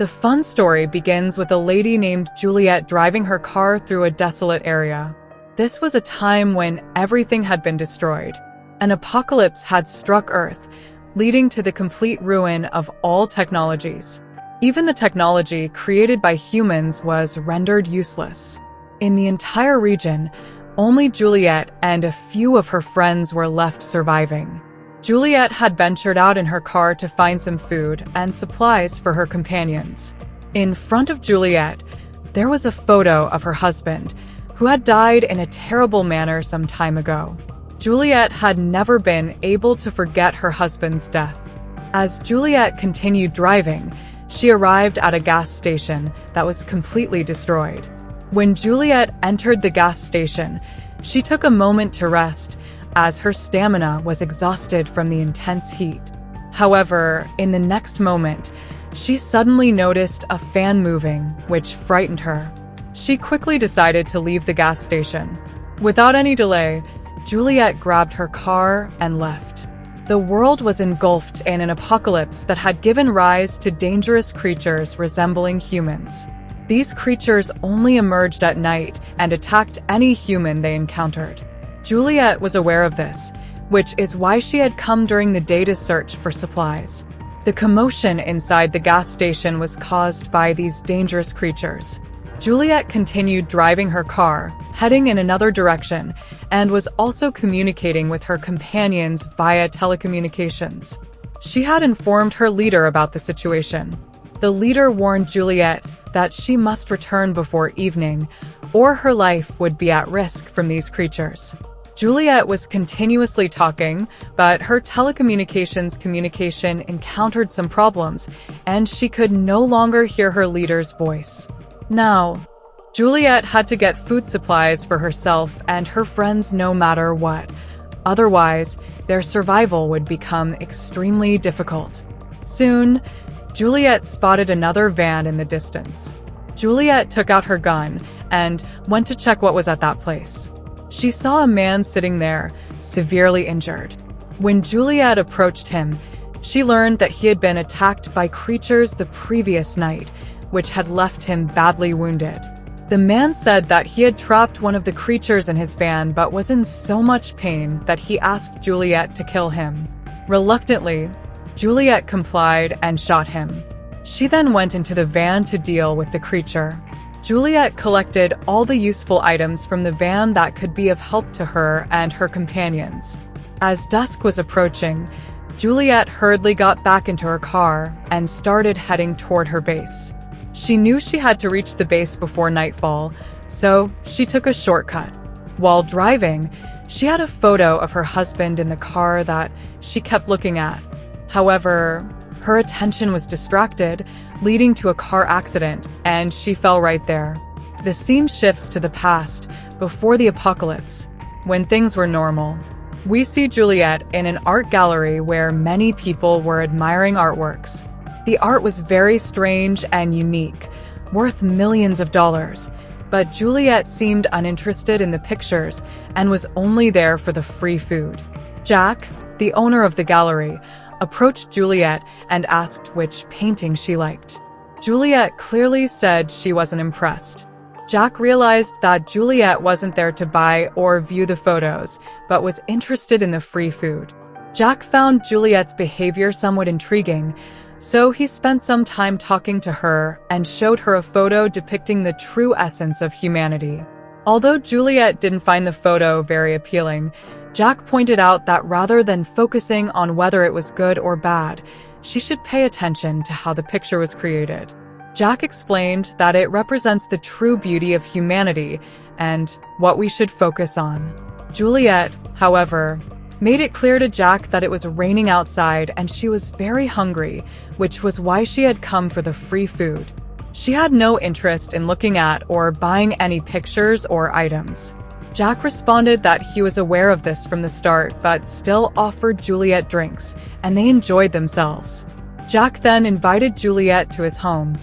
The fun story begins with a lady named Juliet driving her car through a desolate area. This was a time when everything had been destroyed. An apocalypse had struck Earth, leading to the complete ruin of all technologies. Even the technology created by humans was rendered useless. In the entire region, only Juliet and a few of her friends were left surviving. Juliet had ventured out in her car to find some food and supplies for her companions. In front of Juliet, there was a photo of her husband, who had died in a terrible manner some time ago. Juliet had never been able to forget her husband's death. As Juliet continued driving, she arrived at a gas station that was completely destroyed. When Juliet entered the gas station, she took a moment to rest, as her stamina was exhausted from the intense heat. However, in the next moment, she suddenly noticed a fan moving, which frightened her. She quickly decided to leave the gas station. Without any delay, Juliet grabbed her car and left. The world was engulfed in an apocalypse that had given rise to dangerous creatures resembling humans. These creatures only emerged at night and attacked any human they encountered. Juliet was aware of this, which is why she had come during the day to search for supplies. The commotion inside the gas station was caused by these dangerous creatures. Juliet continued driving her car, heading in another direction, and was also communicating with her companions via telecommunications. She had informed her leader about the situation. The leader warned Juliet that she must return before evening, or her life would be at risk from these creatures. Juliet was continuously talking, but her telecommunications communication encountered some problems, and she could no longer hear her leader's voice. Now, Juliet had to get food supplies for herself and her friends no matter what. Otherwise, their survival would become extremely difficult. Soon, Juliet spotted another van in the distance. Juliet took out her gun and went to check what was at that place. She saw a man sitting there, severely injured. When Juliet approached him, she learned that he had been attacked by creatures the previous night, which had left him badly wounded. The man said that he had trapped one of the creatures in his van but was in so much pain that he asked Juliet to kill him. Reluctantly, Juliet complied and shot him. She then went into the van to deal with the creature. Juliet collected all the useful items from the van that could be of help to her and her companions. As dusk was approaching, Juliet hurriedly got back into her car and started heading toward her base. She knew she had to reach the base before nightfall, so she took a shortcut. While driving, she had a photo of her husband in the car that she kept looking at. However, her attention was distracted, leading to a car accident, and she fell right there. The scene shifts to the past, before the apocalypse, when things were normal. We see Juliet in an art gallery where many people were admiring artworks. The art was very strange and unique, worth millions of dollars, but Juliet seemed uninterested in the pictures and was only there for the free food. Jack, the owner of the gallery, approached Juliet and asked which painting she liked. Juliet clearly said she wasn't impressed. Jack realized that Juliet wasn't there to buy or view the photos, but was interested in the free food. Jack found Juliet's behavior somewhat intriguing, so he spent some time talking to her and showed her a photo depicting the true essence of humanity. Although Juliet didn't find the photo very appealing, Jack pointed out that rather than focusing on whether it was good or bad, she should pay attention to how the picture was created. Jack explained that it represents the true beauty of humanity and what we should focus on. Juliet, however, made it clear to Jack that it was raining outside and she was very hungry, which was why she had come for the free food. She had no interest in looking at or buying any pictures or items. Jack responded that he was aware of this from the start, but still offered Juliet drinks, and they enjoyed themselves. Jack then invited Juliet to his home,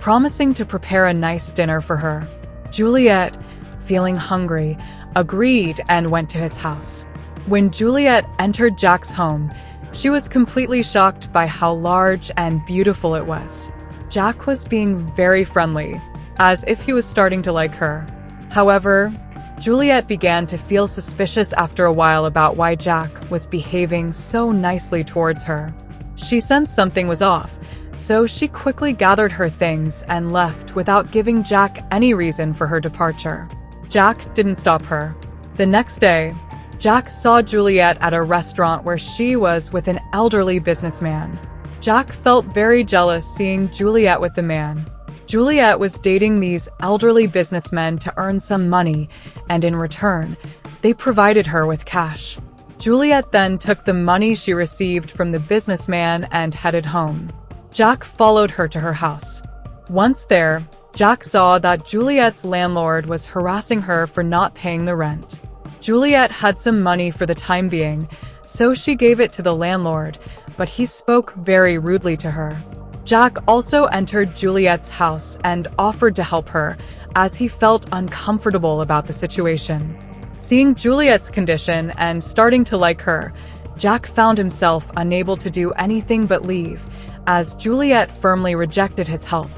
promising to prepare a nice dinner for her. Juliet, feeling hungry, agreed and went to his house. When Juliet entered Jack's home, she was completely shocked by how large and beautiful it was. Jack was being very friendly, as if he was starting to like her. However, Juliet began to feel suspicious after a while about why Jack was behaving so nicely towards her. She sensed something was off, so she quickly gathered her things and left without giving Jack any reason for her departure. Jack didn't stop her. The next day, Jack saw Juliet at a restaurant where she was with an elderly businessman. Jack felt very jealous seeing Juliet with the man. Juliet was dating these elderly businessmen to earn some money, and in return, they provided her with cash. Juliet then took the money she received from the businessman and headed home. Jack followed her to her house. Once there, Jack saw that Juliet's landlord was harassing her for not paying the rent. Juliet had some money for the time being, so she gave it to the landlord, but he spoke very rudely to her. Jack also entered Juliet's house and offered to help her, as he felt uncomfortable about the situation. Seeing Juliet's condition and starting to like her, Jack found himself unable to do anything but leave, as Juliet firmly rejected his help,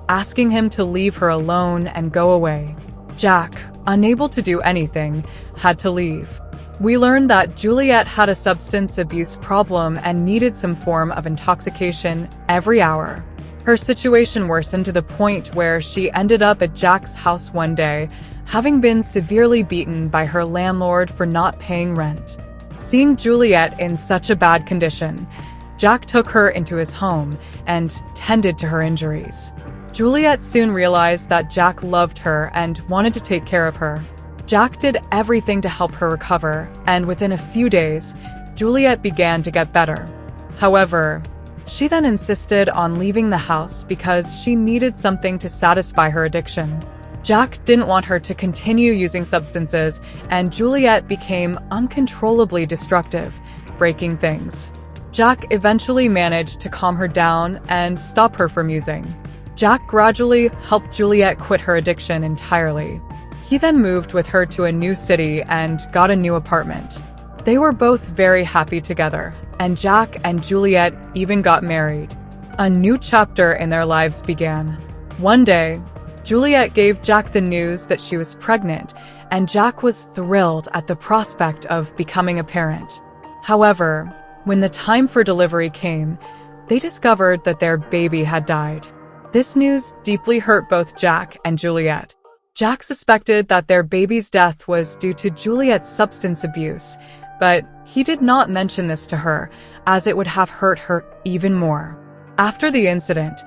asking him to leave her alone and go away. Jack, unable to do anything, had to leave. We learned that Juliet had a substance abuse problem and needed some form of intoxication every hour. Her situation worsened to the point where she ended up at Jack's house one day, having been severely beaten by her landlord for not paying rent. Seeing Juliet in such a bad condition, Jack took her into his home and tended to her injuries. Juliet soon realized that Jack loved her and wanted to take care of her. Jack did everything to help her recover, and within a few days, Juliet began to get better. However, she then insisted on leaving the house because she needed something to satisfy her addiction. Jack didn't want her to continue using substances, and Juliet became uncontrollably destructive, breaking things. Jack eventually managed to calm her down and stop her from using. Jack gradually helped Juliet quit her addiction entirely. He then moved with her to a new city and got a new apartment. They were both very happy together, and Jack and Juliet even got married. A new chapter in their lives began. One day, Juliet gave Jack the news that she was pregnant, and Jack was thrilled at the prospect of becoming a parent. However, when the time for delivery came, they discovered that their baby had died. This news deeply hurt both Jack and Juliet. Jack suspected that their baby's death was due to Juliet's substance abuse, but he did not mention this to her, as it would have hurt her even more. After the incident,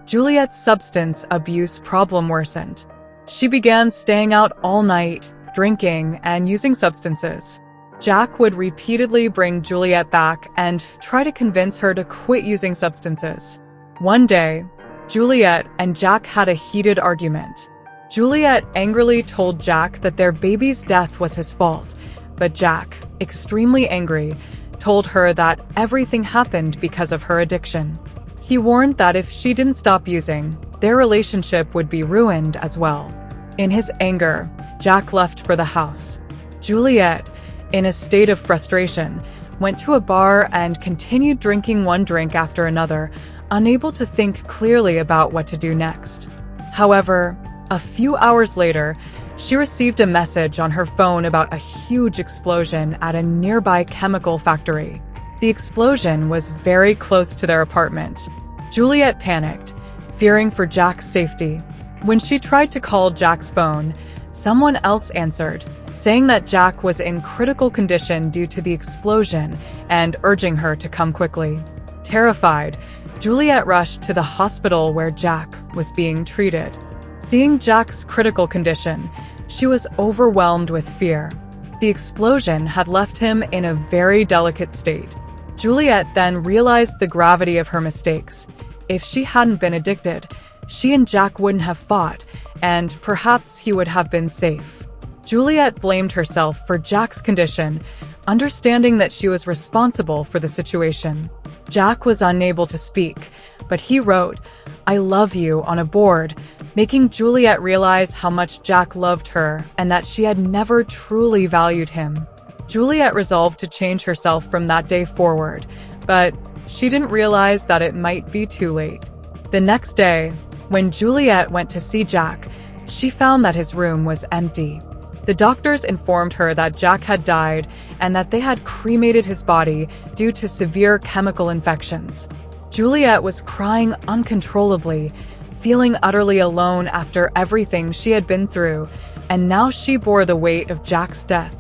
Juliet's substance abuse problem worsened. She began staying out all night, drinking, and using substances. Jack would repeatedly bring Juliet back and try to convince her to quit using substances. One day, Juliet and Jack had a heated argument. Juliet angrily told Jack that their baby's death was his fault, but Jack, extremely angry, told her that everything happened because of her addiction. He warned that if she didn't stop using, their relationship would be ruined as well. In his anger, Jack left for the house. Juliet, in a state of frustration, went to a bar and continued drinking one drink after another, unable to think clearly about what to do next. However, a few hours later, she received a message on her phone about a huge explosion at a nearby chemical factory. The explosion was very close to their apartment. Juliet panicked, fearing for Jack's safety. When she tried to call Jack's phone, someone else answered, saying that Jack was in critical condition due to the explosion and urging her to come quickly. Terrified, Juliet rushed to the hospital where Jack was being treated. Seeing Jack's critical condition, she was overwhelmed with fear. The explosion had left him in a very delicate state. Juliet then realized the gravity of her mistakes. If she hadn't been addicted, she and Jack wouldn't have fought, and perhaps he would have been safe. Juliet blamed herself for Jack's condition, understanding that she was responsible for the situation. Jack was unable to speak, but he wrote, "I love you" on a board, making Juliet realize how much Jack loved her and that she had never truly valued him. Juliet resolved to change herself from that day forward, but she didn't realize that it might be too late. The next day, when Juliet went to see Jack, she found that his room was empty. The doctors informed her that Jack had died and that they had cremated his body due to severe chemical infections. Juliet was crying uncontrollably, feeling utterly alone after everything she had been through, and now she bore the weight of Jack's death,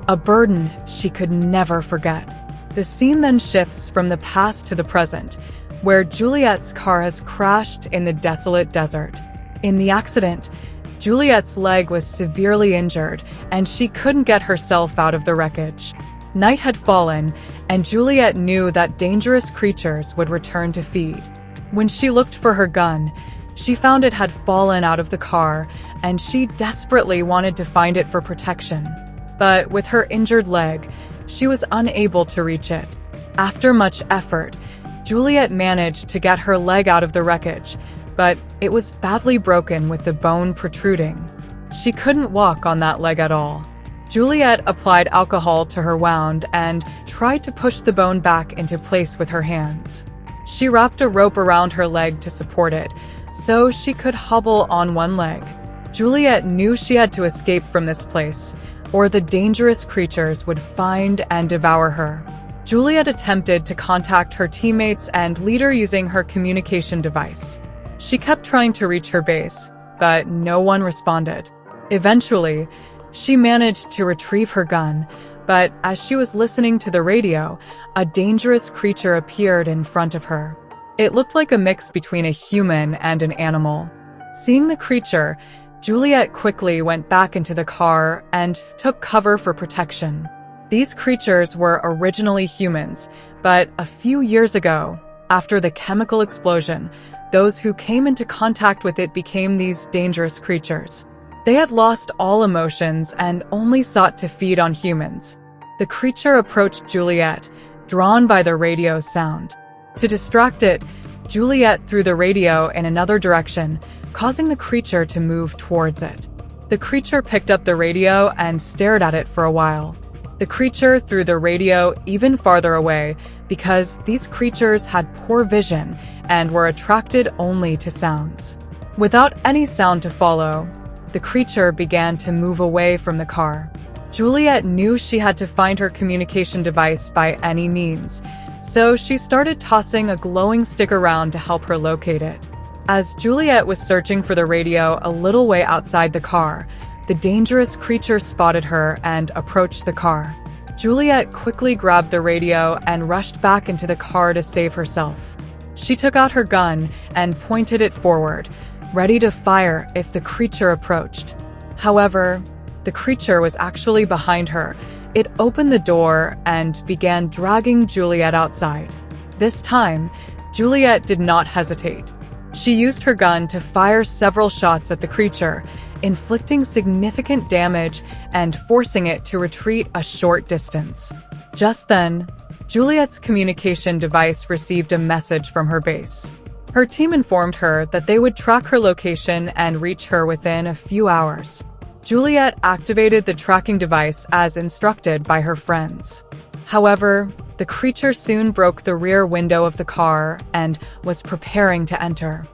a burden she could never forget. The scene then shifts from the past to the present, where Juliet's car has crashed in the desolate desert. In the accident, Juliet's leg was severely injured, and she couldn't get herself out of the wreckage. Night had fallen, and Juliet knew that dangerous creatures would return to feed. When she looked for her gun, she found it had fallen out of the car, and she desperately wanted to find it for protection. But with her injured leg, she was unable to reach it. After much effort, Juliet managed to get her leg out of the wreckage, but it was badly broken with the bone protruding. She couldn't walk on that leg at all. Juliet applied alcohol to her wound and tried to push the bone back into place with her hands. She wrapped a rope around her leg to support it, so she could hobble on one leg. Juliet knew she had to escape from this place, or the dangerous creatures would find and devour her. Juliet attempted to contact her teammates and leader using her communication device. She kept trying to reach her base, but no one responded. Eventually, she managed to retrieve her gun, but as she was listening to the radio, a dangerous creature appeared in front of her. It looked like a mix between a human and an animal. Seeing the creature, Juliet quickly went back into the car and took cover for protection. These creatures were originally humans, but a few years ago, after the chemical explosion, those who came into contact with it became these dangerous creatures. They had lost all emotions and only sought to feed on humans. The creature approached Juliet, drawn by the radio's sound. To distract it, Juliet threw the radio in another direction, causing the creature to move towards it. The creature picked up the radio and stared at it for a while. The creature threw the radio even farther away because these creatures had poor vision and were attracted only to sounds. Without any sound to follow, the creature began to move away from the car. Juliet knew she had to find her communication device by any means, so she started tossing a glowing stick around to help her locate it. As Juliet was searching for the radio a little way outside the car, the dangerous creature spotted her and approached the car. Juliet quickly grabbed the radio and rushed back into the car to save herself. She took out her gun and pointed it forward, ready to fire if the creature approached. However, the creature was actually behind her. It opened the door and began dragging Juliet outside. This time, Juliet did not hesitate. She used her gun to fire several shots at the creature, inflicting significant damage and forcing it to retreat a short distance. Just then, Juliet's communication device received a message from her base. Her team informed her that they would track her location and reach her within a few hours. Juliet activated the tracking device as instructed by her friends. However, the creature soon broke the rear window of the car and was preparing to enter.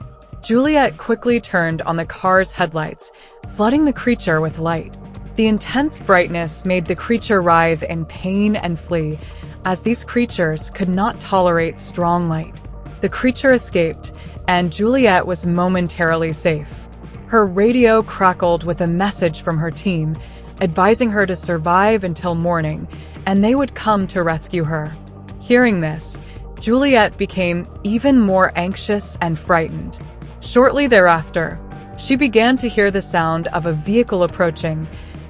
Juliet quickly turned on the car's headlights, flooding the creature with light. The intense brightness made the creature writhe in pain and flee, as these creatures could not tolerate strong light. The creature escaped, and Juliet was momentarily safe. Her radio crackled with a message from her team, advising her to survive until morning, and they would come to rescue her. Hearing this, Juliet became even more anxious and frightened. Shortly thereafter, she began to hear the sound of a vehicle approaching.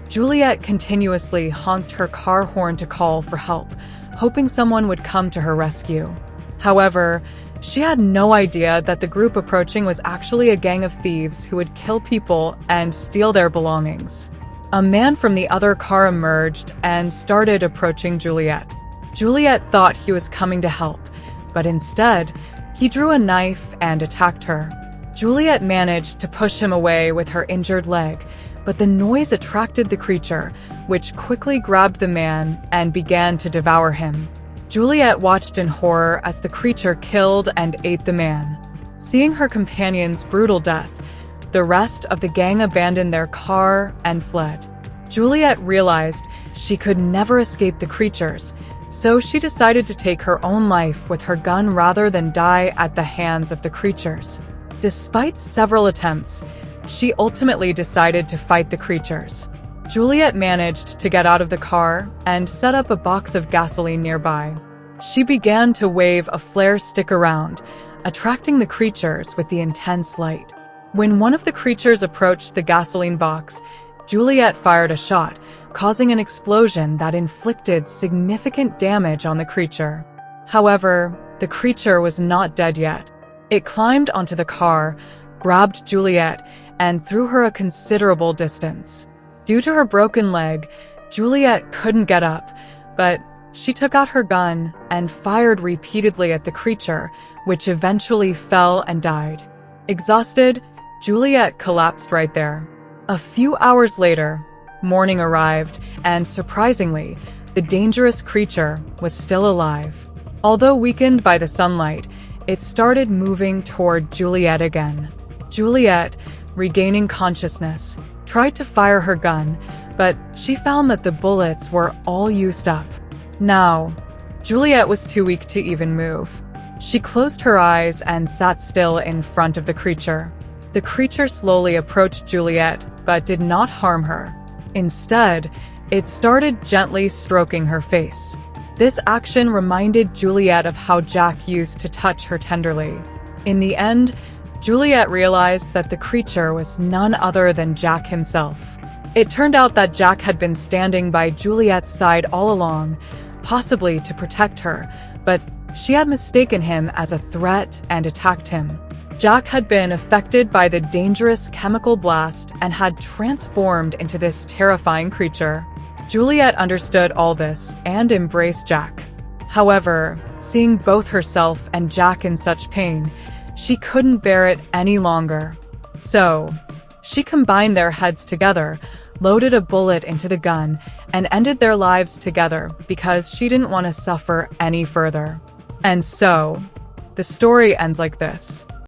Juliet continuously honked her car horn to call for help, hoping someone would come to her rescue. However, she had no idea that the group approaching was actually a gang of thieves who would kill people and steal their belongings. A man from the other car emerged and started approaching Juliet. Juliet thought he was coming to help, but instead, he drew a knife and attacked her. Juliet managed to push him away with her injured leg, but the noise attracted the creature, which quickly grabbed the man and began to devour him. Juliet watched in horror as the creature killed and ate the man. Seeing her companion's brutal death, the rest of the gang abandoned their car and fled. Juliet realized she could never escape the creatures, so she decided to take her own life with her gun rather than die at the hands of the creatures. Despite several attempts, she ultimately decided to fight the creatures. Juliet managed to get out of the car and set up a box of gasoline nearby. She began to wave a flare stick around, attracting the creatures with the intense light. When one of the creatures approached the gasoline box, Juliet fired a shot, causing an explosion that inflicted significant damage on the creature. However, the creature was not dead yet. It climbed onto the car, grabbed Juliet, and threw her a considerable distance. Due to her broken leg, Juliet couldn't get up, but she took out her gun and fired repeatedly at the creature, which eventually fell and died. Exhausted, Juliet collapsed right there. A few hours later, morning arrived, and surprisingly, the dangerous creature was still alive. Although weakened by the sunlight, it started moving toward Juliet again. Juliet, regaining consciousness, tried to fire her gun, but she found that the bullets were all used up. Now, Juliet was too weak to even move. She closed her eyes and sat still in front of the creature. The creature slowly approached Juliet, but did not harm her. Instead, it started gently stroking her face. This action reminded Juliet of how Jack used to touch her tenderly. In the end, Juliet realized that the creature was none other than Jack himself. It turned out that Jack had been standing by Juliet's side all along, possibly to protect her, but she had mistaken him as a threat and attacked him. Jack had been affected by the dangerous chemical blast and had transformed into this terrifying creature. Juliet understood all this and embraced Jack. However, seeing both herself and Jack in such pain, she couldn't bear it any longer. So, she combined their heads together, loaded a bullet into the gun, and ended their lives together because she didn't want to suffer any further. And so, the story ends like this.